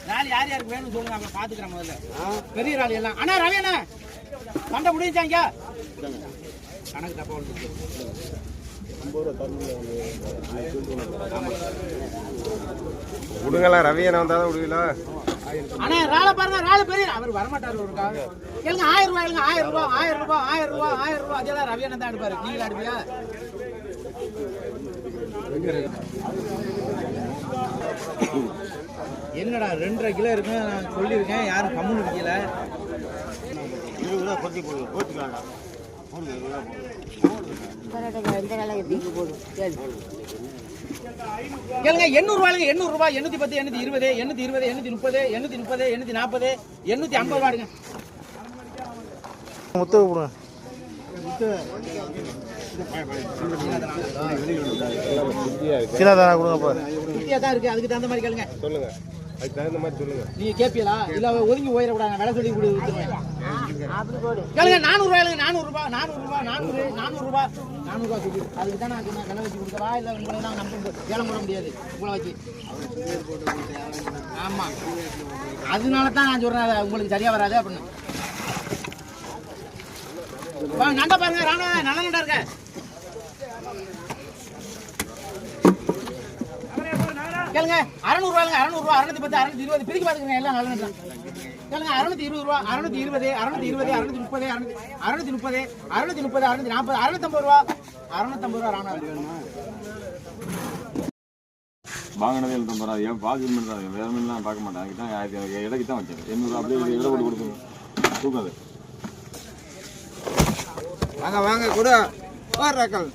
ராலி யார் யாருக்கு வேணும்னு சொல்லுங்க, அப்ப பாத்துக்கிறேன் முதல்ல. பெரிய ராலி எல்லாம். அண்ணா ரவி அண்ணா சண்டை முடிஞ்சாங்க. கணக்கு தப்பா வந்து விடுங்களா, ரவியனை வந்தாதான் விடுவீங்களா? அண்ணா ரால பாருங்க, ரால பெரிய அவர் வரமாட்டாரு. ஒரு கேளுங்க, 1000 ரூபாய் இல்லைங்க, 1000 ரூபாய் 1000 ரூபாய் 1000 ரூபாய் 1000 ரூபாய். அதெல்லாம் ரவி அண்ணன் தான் எடுப்பாரு. நீங்களா எடுப்பியா? என்னடா 2.5 கிலோ இருக்கு நான் சொல்லியிருக்கேன், யாரும் கம்முன்னு இருக்கல. 20 ரூபா கொத்தி போடுங்க, போட்டுக்கலாம். கேளுங்க 800 ரூபாய்ங்க, 800 ரூபாய் 810 820 820 830 830 840 850 ரூபாய்ங்க. முத்து போடுங்க. கிலோ தானே கொடுங்கப்பா. குட்டியா தான் இருக்கு, அதுக்கு தகுந்த மாதிரி கேளுங்க. சொல்லுங்க, அதுக்கு தகுந்த மாதிரி சொல்லுங்க. நீங்க கேப்பீங்களா இல்ல ஒதுங்கி போயிடக்கூடாது, விலை சொல்லி கொடுத்துருவேன். கேளுங்க 400 ரூபாய்ங்க, 400 ரூபாய் 400 ரூபாய் 400 400 ரூபாய் 400 ரூபாய் சொல்லி அதுக்கு தான் நான் விலை வச்சு கொடுத்தவா இல்லை உங்களை தான் நம்ப ஏலம் போட முடியாது உங்களை வச்சு. ஆமா, அதனால தான் நான் சொல்றேன் உங்களுக்கு சரியா வராது அப்படின்னு. நண்டை பாருங்க, ராணா நல்ல நண்டா இருக்க. கேளுங்க 600 ரூபாய்ங்க, 600 ரூபாய் 610 620 பிரிக்க பாத்துக்கிறேன், எல்லாம் நல்ல நண்டா. கேளுங்க 620 ரூபாய் 620 620 630 630 630 640 650 ரூபாய் 650 ரூபாய். ராணா வேணுமா? வாங்கினதே 750 ரூபா. ஏன் பாதி மீன் தான் வேற மீன்லாம் பார்க்க மாட்டேன். இடைக்கு தான் வச்சேன் 800 அப்படியே இடம் போட்டு கொடுத்துருங்க. தூக்காது. வாங்க வாங்க கூட போடுறாக்கள்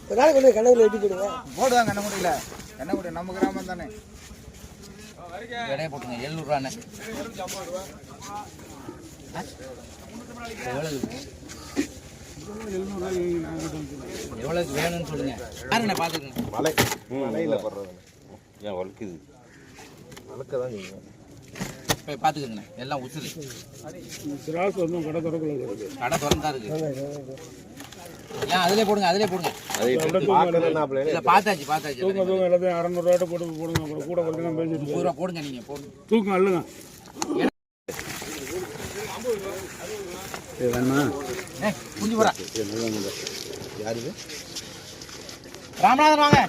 ஒரு நாள் கொண்டு கண்ணூரில் வெட்டி போடுங்க. போடுவாங்க கண்ணங்குடியில். கண்ணங்குடி நம்ம கிராமம் தானே. இடையே போட்டுங்க 700 ரூபாண்ணே. எவ்வளவுக்கு வேணும்னு சொல்லுங்க. யாருண்ணே பாத்துக்கங்க. மலையில போடுறது ஏன் வழுக்குது? வழுக்கதான் நீங்க போய் பாத்துக்கங்க, எல்லாம் உசுறு. கடை திறந்தா இருக்கு. ஏன் அதிலே போடுங்க, அதிலே போடுங்க. இல்ல பார்த்தாச்சு பார்த்தாச்சு. 600 ரூபாய் போடுங்க, கூட கொஞ்சம் 30 ரூபா போடுங்க. நீங்க போடுங்க, தூக்கம் அல்லங்க. புரிஞ்சு போறா. ராமநாதன் வாங்க.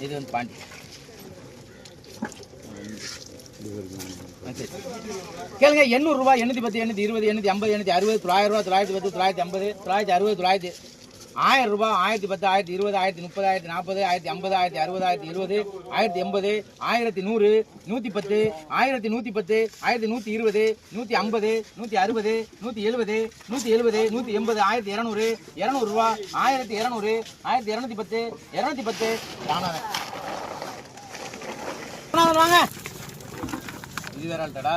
இது வந்து பாண்டி. கேளுங்க 800 ரூபாய் 810 820 850 860 900 ரூபாய் 910 950 960 1000 ரூபாய் 1010 1020 1030 1040 1050 1060 1070 1080 1100 110 1110 1120 150 160 170 170 180 1200 200 ரூபாய் 1200 1210 210. ராணாவன் வாங்க. இது வேற ஆள்டா,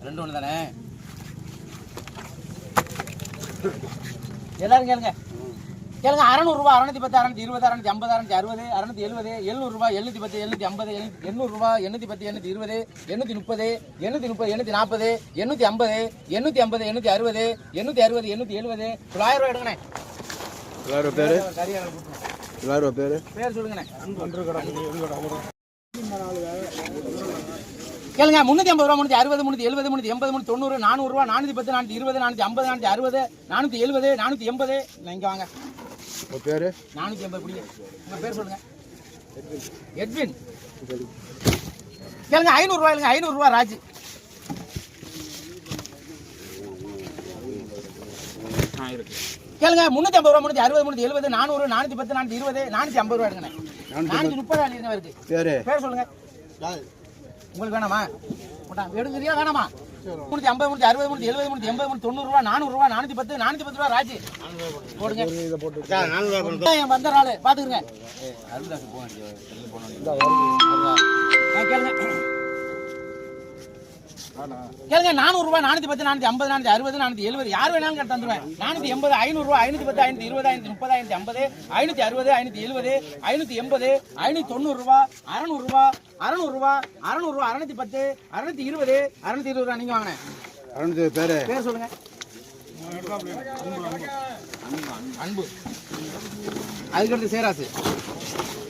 2 ஒன்று தானே. எல்லாரும் கேளுங்க கேளுங்க 600 ரூபாய் 610 620 650 660 670 700 ரூபாய் 710 750 800 ரூபாய் 810 820 830 830 840 850 850 860 860 870 900 ரூபாய் எடுங்கண்ணே. பேர் சொல்லுங்கண்ணே. கேளுங்க 350 ரூபா 360 370 380 390 400 ரூபா 410 420 450 460 470 480. இங்க வாங்க. பேரு 480 பிடிங்க. உங்க பேர் சொல்லுங்க. எட்வின். கேளுங்க 500 ரூபாய் இல்லங்க, 500 ரூபாய் ராஜ். கேளுங்க 350 ரூபா 360 370 400 410 420 450 ரூபாய் எடுங்கண்ணே. 430 அழிங்க இருக்கு. பேர் சொல்லுங்க. உங்களுக்கு வேணாமா? எடுக்கிறியா வேணாமா? 350 360 370 380 90 ரூபா 400 ரூபா 410 410 ரூபா ராஜி போடுங்க. வந்த நாள் பாத்துக்கிறங்க. கேளுங்க 400 ரூபாய் 410 450 460 470 யார் வேணாலும் தந்துருவேன். 480 500 ரூபாய் 510 520 530 550 560 570 580 ரூபாய் 600 ரூபாய் 600 ரூபாய் 600 ரூபாய் 610 620 620 ரூபாய். நீங்க வாங்கினேன். பேர் சொல்லுங்க. அன்பு. அதுக்கடுத்து சேராசு.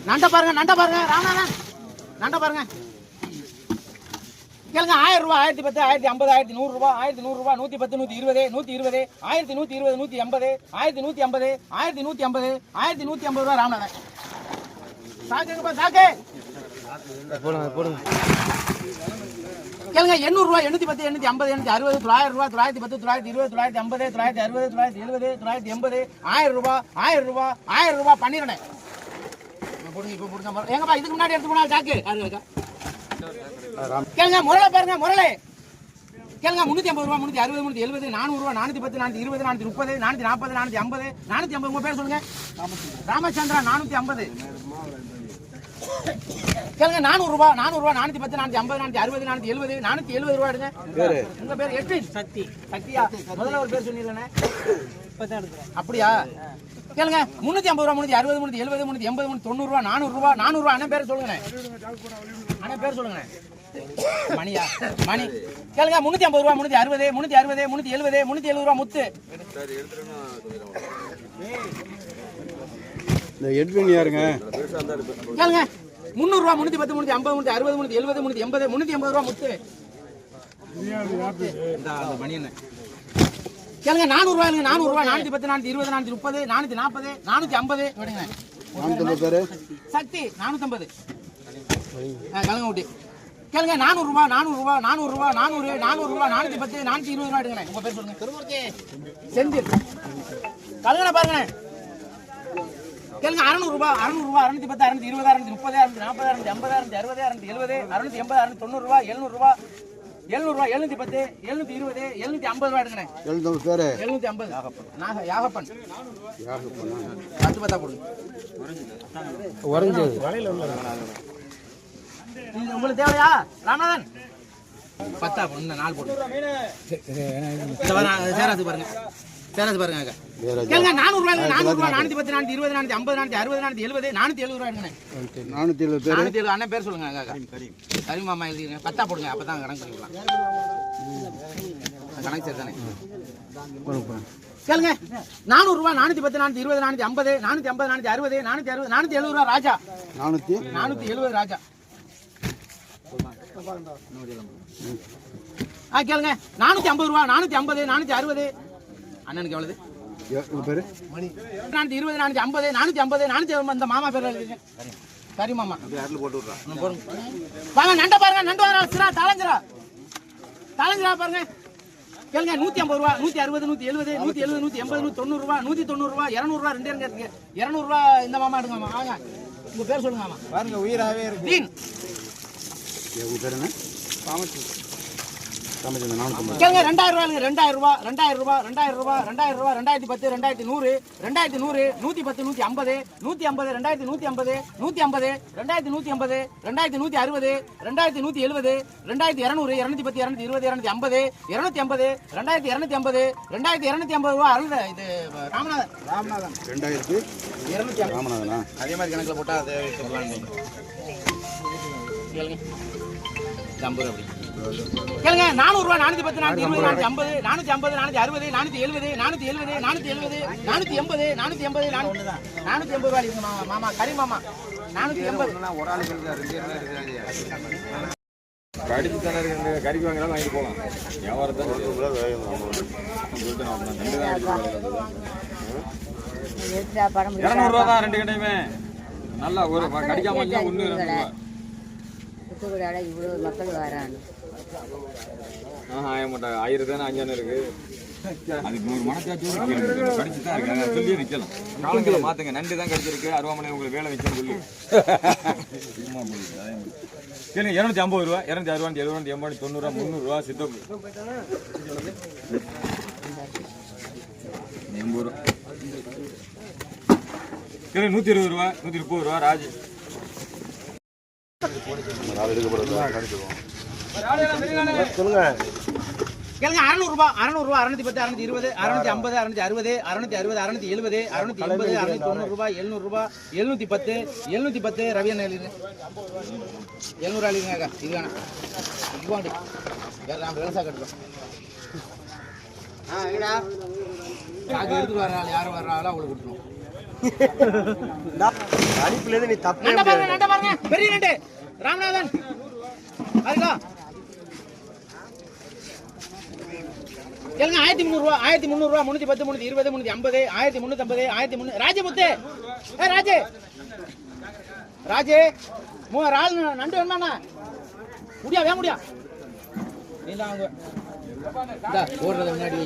நண்டை பாருங்க ராமநாதன், நண்டை பாருங்க. கேளுங்க 1000 ரூபா, 1010, 1050, 1100 ரூபா, 1100 ரூபா, 110, 120, 120, 1120, 180, 1150, 1150, 1150 ரூபா ராமநாதன். சாக்குங்கப்பா சாக்கு. போடுங்க. கேளுங்க 800 ரூபா, 810, 850, 860, 900 ரூபா, 910, 920, 950, 960, 970, 980, 1000 ரூபா, 1000 ரூபா, 1000 ரூபா பண்ணிடுறேன். போடுங்க இப்போ போடுங்க. எங்கப்பா இதுக்கு முன்னாடி எடுத்து போனா சாக்கு யாருக்கா? கேளுங்க முரளை பாருங்க, முரளை கேளுங்க 350 ரூபா, 360, 370, 400 ரூபா, 410, 420, 430, 440, 450, 450. உங்க பேர் சொல்லுங்க. ராமச்சந்திரா 450. கேளுங்க 400 ரூபா, 410, 450, 460, 470, 470 ரூபா எடுங்க. உங்க பேர் எட்வின் சக்தியா? முதல்ல ஒரு பேர் சொன்னீங்களே, அப்படியா? கேளுங்க 350 ரூபா, 360, 370, 380, 390 ரூபா, 400 ரூபா, 400 ரூபா. அண்ணன் பேர் சொல்லுங்க. மணியா? மணி. கேளுங்க 350 ரூபா, 360, 360, 370, 370 ரூபா முத்து. இந்த எட்வின் யாருங்க? கேளுங்க 300 ரூபா, 310, 350, 360, 370, 380, 380 ரூபா முத்து. இந்த மணி என்ன? கேளுங்க 400 ரூபா, 400 ரூபா, 410, 420, 430, 440, 450 விடுங்க. சக்தி 450. கலங்க ஊட்டி. கேளுங்க 400 ரூபா, 400 ரூபா, 400 ரூபா, 400, 400 ரூபா, 410, 420 ரூபா எடுங்க. உங்க பேர் சொல்லுங்க. திருமூர்த்தி செந்தில். கலங்கன பாருங்க. கேளுங்க 600 ரூபா, 600 ரூபா, 610, 620, 630, 640, 650, 660, 670, 680, 680, 680, 700 ரூபா, 700 ரூபா, 710, 720, 750 ரூபா எடுங்க. 750. யாகப்பன் 10 10 கொடுங்க. உறைஞ்சது உங்களுக்கு தேவையா ராமநாதன்? 10 பொண்ணு 4 போட்டு. சேராது பாருங்க, சேராது பாருங்க. கேளுங்க 400 ரூபாய், 400 ரூபா, 410, 420, 450, 460, 470, 470 ரூபா எடுங்க. 470. அண்ணன் பேர் சொல்லுங்க. கரீம் மாமா எழுதிங்க. 10 போடுங்க, அப்பதான் கணக்கு பண்ணிக்கலாம். கணக்கு சரி தானே? கேளுங்க 400 ரூபா, 410, 420, 450, 450, 460, 460, 470 ரூபா ராஜா. 470 ராஜா. கேளுங்க 450 ரூபா, 450, 460. அண்ணனுக்கு எவ்வளவு? 420, 450, 450, 450. இந்த மாமா பேர் எழுதிங்க. கரி மாமா வாங்க. நண்டை பாருங்க, நண்டு வர தலைஞ்சிரா பாருங்க. கேளுங்க 150 ரூபா, 160, 170, 170, 180, 190 ரூபா, 190 ரூபா, 200 ரூபா. 2 இருக்கு. 200 ரூபா இந்த மாமா எடுங்க. மாமா வாங்க, உங்க பேர் சொல்லுங்க. மாமா பாருங்க, உயிராவே இருக்கு. தீன். உங்க பேர் என்ன? கேளுங்க 2000 ரூபா, 2000 ரூபா, 2000 ரூபா, 2000 ரூபா, 2000 ரூபா, 2010, 2100, 2100, 110, 150, 150, 2150, 150, 2150, 2160, 2170, 2200, 210, 220, 250, 250, 2250 ரூபா. அருள் இது ராமநாதன் 2200 ராமநாதனா? அதே மாதிரி கணக்கில் போட்டால் அதை கேளுங்க 50 அப்படி. கேளுங்க 400 ரூபா, 410, 420, 450, 450, 460, 470, 470, 470, 480, 480, 480 ரூபாய் இருக்குங்க மாமா. கரி மாமா 480. ஒரு ஆளுக்கு 2 இருக்காங்க. கடிச்சு தானே இருக்கு. கறிக்கு வாங்கினாலும் வாங்கிட்டு போகலாம். வியாபாரத்தை 200 ரூபா தான் 2 கடையுமே. நல்லா ஒரு கடிக்காம ஒன்று இவ்வளவு மக்கள் வராங்க. மாட்டாங்க. 1000 தானே 500 இருக்கு. அதுக்கு 100 மனசாச்சும் கடிச்சு தான் இருக்கு. சொல்லியே நிற்கலாம். காலங்களை மாத்துங்க. நண்டு தான் கடிச்சிருக்கு. அருவாமனை உங்களுக்கு வேலை வச்சுன்னு சொல்லி கேளுங்க. 250 ரூபா, 260, 70, 80, 90, 300 ரூபா. சித்தப்பு 80 ரூபா. கேளுங்க 120 ரூபா, 130 ரூபா. ராஜ் சொல்லுங்க. கேளுங்க 600 ரூபா, 600 ரூபா, 610, 620, 650, 660, 660, 670, 680, 690 ரூபா, 700 ரூபா, 710, 710. ரவி அண்ணன் எழுதுங்க. 700 அழிங்க. இது வேணாம். இவாண்டி நான் விவசாய கட்டுறோம். காக்கு எடுத்துட்டு வர்றாள், யாரும் வர்றாங்களோ அவங்களுக்கு கொடுத்துருவோம். அடிப்புல இருந்து நீ தப்பே நண்ட பாருங்க, நண்ட பாருங்க, பெரிய நண்டு ராமநாதன் அதுக்கா கேளுங்க 1300 ரூபா 1300 ரூபா 310 320 350 1350 1300 ராஜமுத்து ராஜே ராஜே ரால் நண்டு வேணுமாண்ணா முடியா வே முடியா நீ தான் வாங்க ஓடுறது முன்னாடி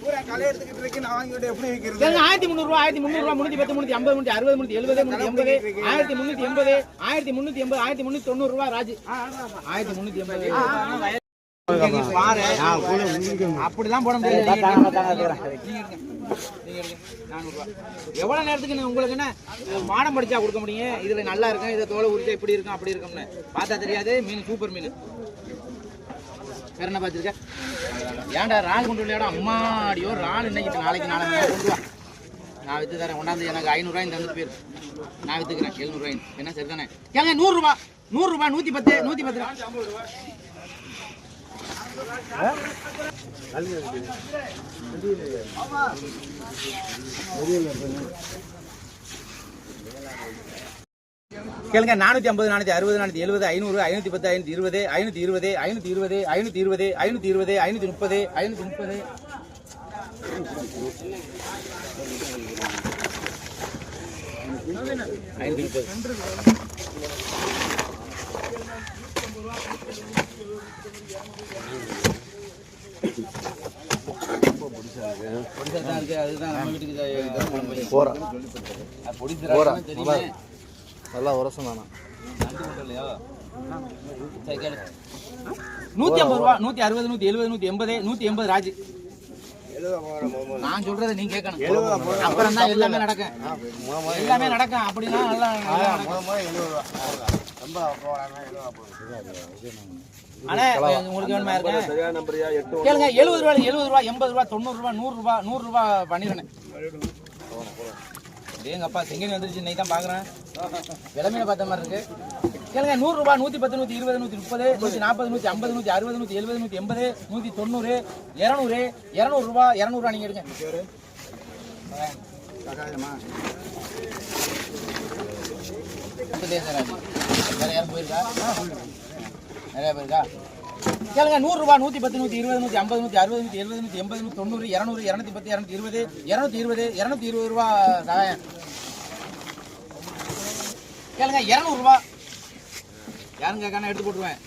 பூரா களை எடுத்துக்கிட்டு இருக்கு நான் வாங்கிட்டு எப்படி விற்கிறது 1300 ரூபா 1300 ரூபா 310 350 360 370 380 1380 1390 ரூபா ராஜு 1380 பாரு அப்படிதான் போட முடியாது. எவ்வளவு நேரத்துக்கு உங்களுக்கு என்ன மாடம் படிச்சா கொடுக்க முடியும்? இதுல நல்லா இருக்கும், இதை தோலை உரிச்சா இப்படி இருக்கும் அப்படி இருக்கும்னு பார்த்தா தெரியாது. மீன் சூப்பர் மீன். வேற என்ன பார்த்துருக்க? ஏன்டா ரால் கொண்டு விளையாடும் அம்மாடியோ ரால் இன்னைக்கு நாளைக்கு நாளை கொண்டு வா, நான் வித்து தரேன். கொண்டாந்து எனக்கு 500 ரூபாய் தந்து பேர் நான் வித்துக்கிறேன் 700 ரூபாய். என்ன சரிதானே? கேங்க 100 ரூபா 100 ரூபாய் 110 110 ரூபா. கேளுங்க 450 460 470 500 510 520 520 520 520 520 530 530 நல்லா உரசம் தானா 150 ரூபா 160 170 180 180 ராஜு. நான் சொல்றதை நீங்க கேட்கணும். அப்புறம் தான் எல்லாமே நடக்கும். எல்லாமே நடக்கும். அப்படின்னா நல்லா ஆனா உங்களுக்கு வேணுமா இருக்கு? கேளுங்க 70 ரூபா 70 ரூபா 80 ரூபா 90 ரூபா 100 ரூபா பண்ணிடுறேன். எங்கப்பா செங்கனி வந்துருச்சு, இன்னைக்கு தான் பாக்குறேன். விளமையில பார்த்த மாதிரி இருக்கு. கேளுங்க 100 ரூபா 110 120 130 140 150 160 170 180 190 200 200 ரூபா 200 ரூபா நீங்க எடுங்க. வேற யாரும் போயிருக்கா? நிறைய பேருக்கா? கேளுங்க 100 ரூபா 110 120 150 160 170 180 190 200 210 220 220 220 ரூபா சகாயம். கேளுங்க 200 ரூபா யாரும் கேட்கான எடுத்து போட்டுருவேன்.